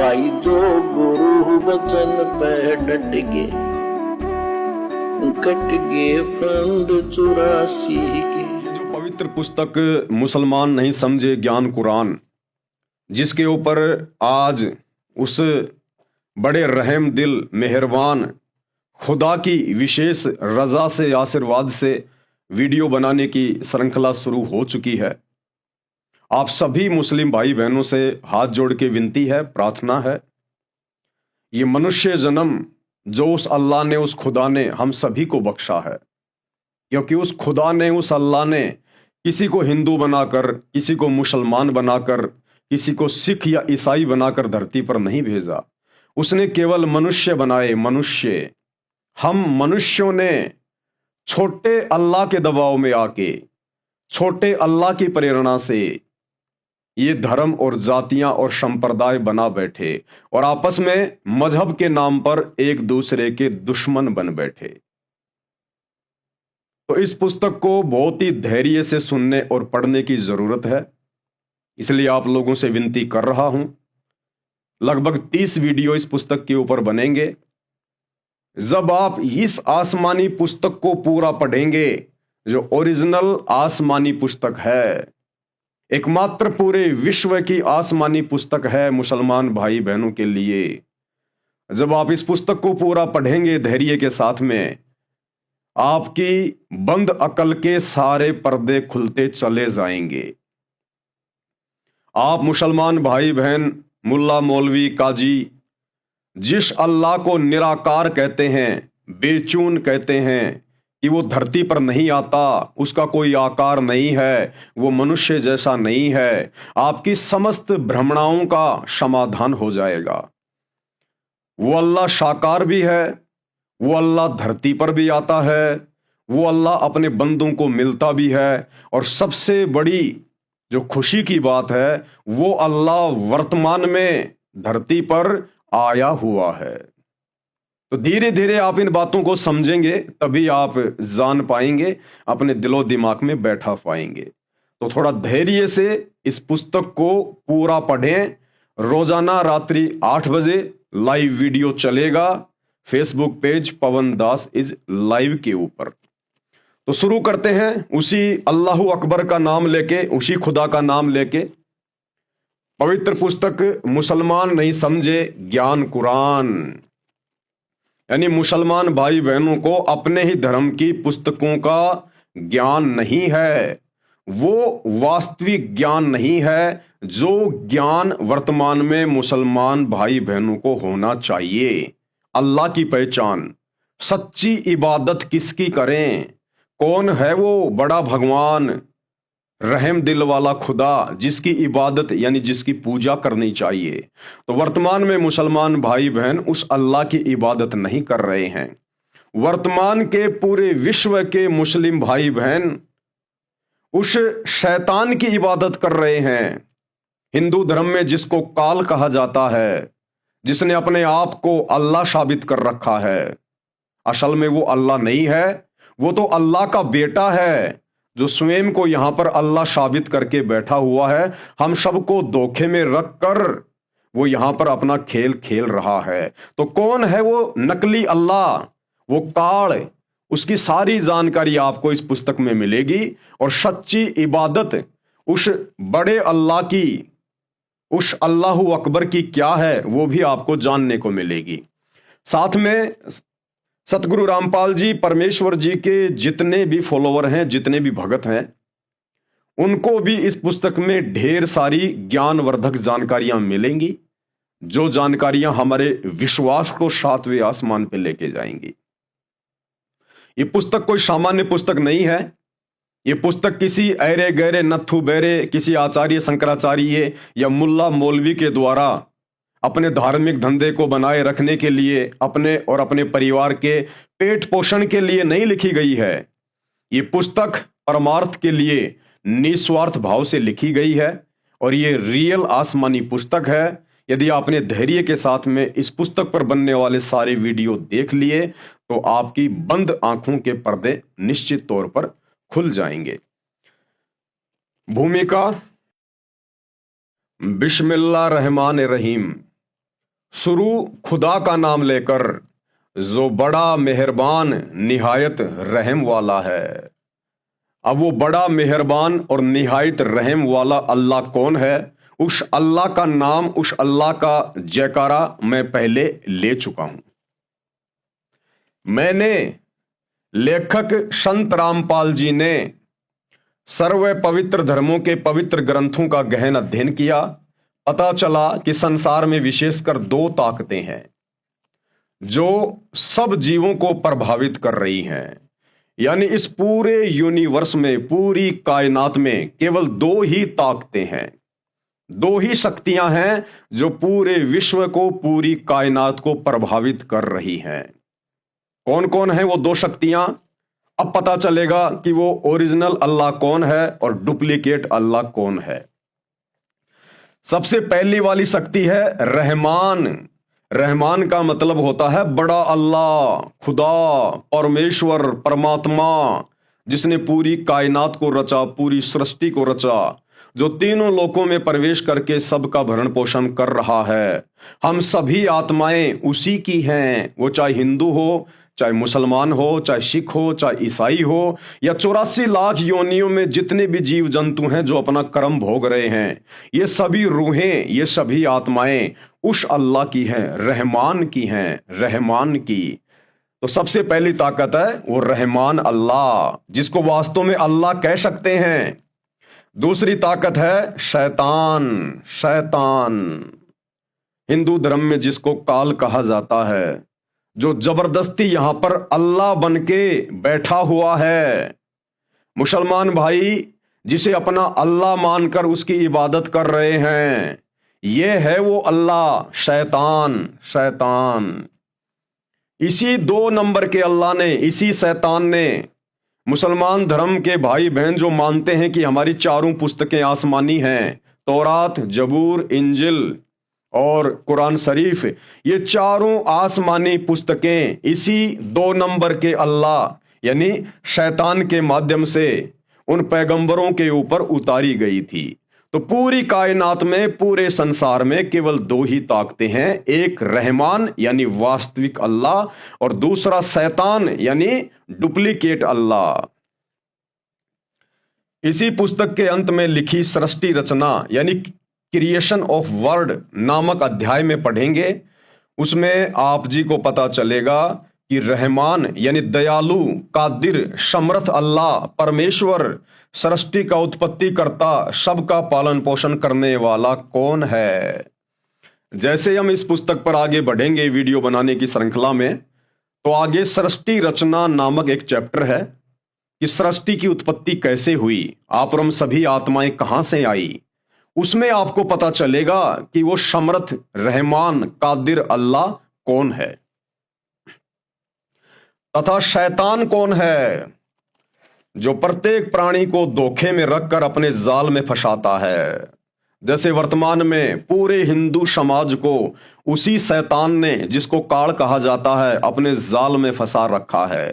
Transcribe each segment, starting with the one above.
भाई जो गुरु वचन पे डट गए, कट गए फंद 84 के। जो पवित्र पुस्तक मुसलमान नहीं समझे ज्ञान कुरान, जिसके ऊपर आज उस बड़े रहम दिल मेहरबान खुदा की विशेष रजा से आशीर्वाद से वीडियो बनाने की श्रृंखला शुरू हो चुकी है। आप सभी मुस्लिम भाई बहनों से हाथ जोड़ के विनती है, प्रार्थना है, ये मनुष्य जन्म जो उस अल्लाह ने, उस खुदा ने हम सभी को बख्शा है, क्योंकि उस खुदा ने, उस अल्लाह ने किसी को हिंदू बनाकर, किसी को मुसलमान बनाकर, किसी को सिख या ईसाई बनाकर धरती पर नहीं भेजा। उसने केवल मनुष्य बनाए, मनुष्य। हम मनुष्यों ने छोटे अल्लाह के दबाव में आके, छोटे अल्लाह की प्रेरणा से ये धर्म और जातियां और संप्रदाय बना बैठे और आपस में मजहब के नाम पर एक दूसरे के दुश्मन बन बैठे। तो इस पुस्तक को बहुत ही धैर्य से सुनने और पढ़ने की जरूरत है, इसलिए आप लोगों से विनती कर रहा हूं। लगभग 30 वीडियो इस पुस्तक के ऊपर बनेंगे। जब आप इस आसमानी पुस्तक को पूरा पढ़ेंगे, जो ओरिजिनल आसमानी पुस्तक है, एकमात्र पूरे विश्व की आसमानी पुस्तक है मुसलमान भाई बहनों के लिए, जब आप इस पुस्तक को पूरा पढ़ेंगे धैर्य के साथ में, आपकी बंद अकल के सारे पर्दे खुलते चले जाएंगे। आप मुसलमान भाई बहन, मुल्ला मौलवी काजी, जिस अल्लाह को निराकार कहते हैं, बेचून कहते हैं कि वो धरती पर नहीं आता, उसका कोई आकार नहीं है, वो मनुष्य जैसा नहीं है, आपकी समस्त भ्रमणाओं का समाधान हो जाएगा। वो अल्लाह साकार भी है, वो अल्लाह धरती पर भी आता है, वो अल्लाह अपने बंदों को मिलता भी है, और सबसे बड़ी जो खुशी की बात है, वो अल्लाह वर्तमान में धरती पर आया हुआ है। तो धीरे धीरे आप इन बातों को समझेंगे, तभी आप जान पाएंगे, अपने दिलो दिमाग में बैठा पाएंगे। तो थोड़ा धैर्य से इस पुस्तक को पूरा पढ़ें। रोजाना रात्रि 8 बजे लाइव वीडियो चलेगा Facebook page Pawan Das is live के ऊपर। तो शुरू करते हैं उसी अल्लाहू अकबर का नाम लेके, उसी खुदा का नाम लेके। पवित्र पुस्तक मुसलमान नहीं समझे ज्ञान कुरान, यानी मुसलमान भाई बहनों को अपने ही धर्म की पुस्तकों का ज्ञान नहीं है, वो वास्तविक ज्ञान नहीं है जो ज्ञान वर्तमान में मुसलमान भाई बहनों को होना चाहिए। अल्लाह की पहचान, सच्ची इबादत किसकी करें, कौन है वो बड़ा भगवान, रहम दिल वाला खुदा जिसकी इबादत यानी जिसकी पूजा करनी चाहिए। तो वर्तमान में मुसलमान भाई बहन उस अल्लाह की इबादत नहीं कर रहे हैं। वर्तमान के पूरे विश्व के मुस्लिम भाई बहन उस शैतान की इबादत कर रहे हैं। हिंदू धर्म में जिसको काल कहा जाता है, जिसने अपने आप को अल्लाह साबित कर रखा है, असल में वो अल्लाह नहीं है, वो तो अल्लाह का बेटा है जो स्वयं को यहां पर अल्लाह साबित करके बैठा हुआ है। हम सबको धोखे में रखकर वो यहां पर अपना खेल खेल रहा है। तो कौन है वो नकली अल्लाह, वो काल, उसकी सारी जानकारी आपको इस पुस्तक में मिलेगी, और सच्ची इबादत उस बड़े अल्लाह की, उस अल्लाहू अकबर की क्या है वो भी आपको जानने को मिलेगी। साथ में सतगुरु रामपाल जी, परमेश्वर जी के जितने भी फॉलोवर हैं, जितने भी भगत हैं, उनको भी इस पुस्तक में ढेर सारी ज्ञानवर्धक जानकारियां मिलेंगी, जो जानकारियां हमारे विश्वास को 7वें आसमान पे लेके जाएंगी। ये पुस्तक कोई सामान्य पुस्तक नहीं है। ये पुस्तक किसी ऐरे गहरे नत्थु बेरे, किसी आचार्य शंकराचार्य या मुल्ला मौलवी के द्वारा अपने धार्मिक धंधे को बनाए रखने के लिए, अपने और अपने परिवार के पेट पोषण के लिए नहीं लिखी गई है। ये पुस्तक परमार्थ के लिए निस्वार्थ भाव से लिखी गई है, और ये रियल आसमानी पुस्तक है। यदि आपने धैर्य के साथ में इस पुस्तक पर बनने वाले सारे वीडियो देख लिए, तो आपकी बंद आंखों के पर्दे निश्चित तौर पर खुल जाएंगे। भूमिका बिस्मिल्लाह रहमान रहीम। शुरू खुदा का नाम लेकर, जो बड़ा मेहरबान निहायत रहम वाला है। अब वो बड़ा मेहरबान और निहायत रहम वाला अल्लाह कौन है? उस अल्लाह का नाम, उस अल्लाह का जयकारा मैं पहले ले चुका हूं। मैंने, लेखक संत रामपाल जी ने सर्व पवित्र धर्मों के पवित्र ग्रंथों का गहन अध्ययन किया। पता चला कि संसार में विशेषकर दो ताकतें हैं जो सब जीवों को प्रभावित कर रही हैं। यानी इस पूरे यूनिवर्स में, पूरी कायनात में केवल दो ही ताकतें हैं, दो ही शक्तियां हैं जो पूरे विश्व को, पूरी कायनात को प्रभावित कर रही हैं। कौन कौन है वो दो शक्तियां? अब पता चलेगा कि वो ओरिजिनल अल्लाह कौन है और डुप्लीकेट अल्लाह कौन है। सबसे पहली वाली शक्ति है रहमान। रहमान का मतलब होता है बड़ा अल्लाह, खुदा, परमेश्वर, परमात्मा, जिसने पूरी कायनात को रचा, पूरी सृष्टि को रचा, जो तीनों लोकों में प्रवेश करके सबका भरण पोषण कर रहा है। हम सभी आत्माएं उसी की हैं, वो चाहे हिंदू हो, चाहे मुसलमान हो, चाहे सिख हो, चाहे ईसाई हो, या 84 लाख योनियों में जितने भी जीव जंतु हैं जो अपना कर्म भोग रहे हैं, ये सभी रूहें, ये सभी आत्माएं उस अल्लाह की हैं, रहमान की हैं, रहमान की। तो सबसे पहली ताकत है वो रहमान अल्लाह, जिसको वास्तव में अल्लाह कह सकते हैं। दूसरी ताकत है शैतान। शैतान हिंदू धर्म में जिसको काल कहा जाता है, जो जबरदस्ती यहां पर अल्लाह बन के बैठा हुआ है। मुसलमान भाई जिसे अपना अल्लाह मानकर उसकी इबादत कर रहे हैं, ये है वो अल्लाह, शैतान। शैतान इसी 2 नंबर के अल्लाह ने, इसी शैतान ने मुसलमान धर्म के भाई बहन जो मानते हैं कि हमारी चारों पुस्तकें आसमानी हैं, तौरात, जबूर, इंजिल और कुरान शरीफ, ये चारों आसमानी पुस्तकें इसी 2 नंबर के अल्लाह यानी शैतान के माध्यम से उन पैगंबरों के ऊपर उतारी गई थी। तो पूरी कायनात में, पूरे संसार में केवल 2 ही ताकतें हैं, एक रहमान यानी वास्तविक अल्लाह और दूसरा शैतान यानी डुप्लीकेट अल्लाह। इसी पुस्तक के अंत में लिखी सृष्टि रचना यानी क्रिएशन ऑफ वर्ल्ड नामक अध्याय में पढ़ेंगे। उसमें आप जी को पता चलेगा कि रहमान यानी दयालु, कादिर, समर्थ अल्लाह, परमेश्वर, सृष्टि का उत्पत्ति करता, सबका पालन पोषण करने वाला कौन है। जैसे हम इस पुस्तक पर आगे बढ़ेंगे वीडियो बनाने की श्रृंखला में, तो आगे सृष्टि रचना नामक एक चैप्टर है कि सृष्टि की उत्पत्ति कैसे हुई, आप और हम सभी आत्माएं कहां से आई। उसमें आपको पता चलेगा कि वो समर्थ, रहमान, कादिर अल्लाह कौन है तथा शैतान कौन है, जो प्रत्येक प्राणी को धोखे में रखकर अपने जाल में फंसाता है। जैसे वर्तमान में पूरे हिंदू समाज को उसी शैतान ने, जिसको काल कहा जाता है, अपने जाल में फंसा रखा है।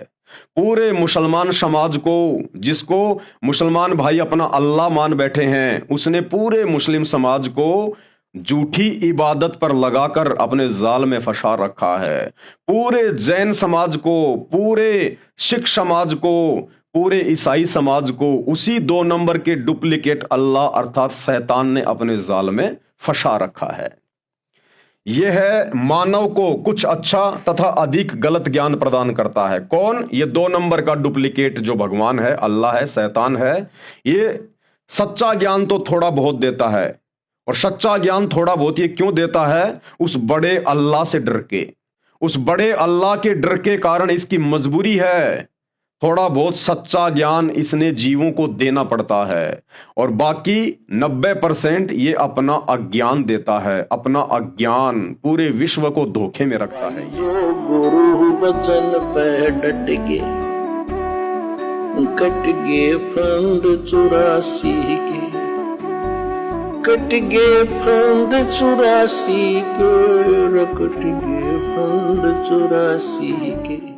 पूरे मुसलमान समाज को, जिसको मुसलमान भाई अपना अल्लाह मान बैठे हैं, उसने पूरे मुस्लिम समाज को झूठी इबादत पर लगाकर अपने जाल में फंसा रखा है। पूरे जैन समाज को, पूरे सिख समाज को, पूरे ईसाई समाज को उसी 2 नंबर के डुप्लीकेट अल्लाह अर्थात शैतान ने अपने जाल में फंसा रखा है। यह है मानव को कुछ अच्छा तथा अधिक गलत ज्ञान प्रदान करता है। कौन? ये 2 नंबर का डुप्लीकेट जो भगवान है, अल्लाह है, शैतान है। ये सच्चा ज्ञान तो थोड़ा बहुत देता है, और सच्चा ज्ञान थोड़ा बहुत ये क्यों देता है? उस बड़े अल्लाह से डर के, उस बड़े अल्लाह के डर के कारण इसकी मजबूरी है। थोड़ा बहुत सच्चा ज्ञान इसने जीवों को देना पड़ता है, और बाकी 90% ये अपना अज्ञान देता है। अपना अज्ञान पूरे विश्व को धोखे में रखता है। जो गुरु बचन पे डट के, कट गए फंद 84 के, कट गए फंद 84 के, कट गए फंद 84 के।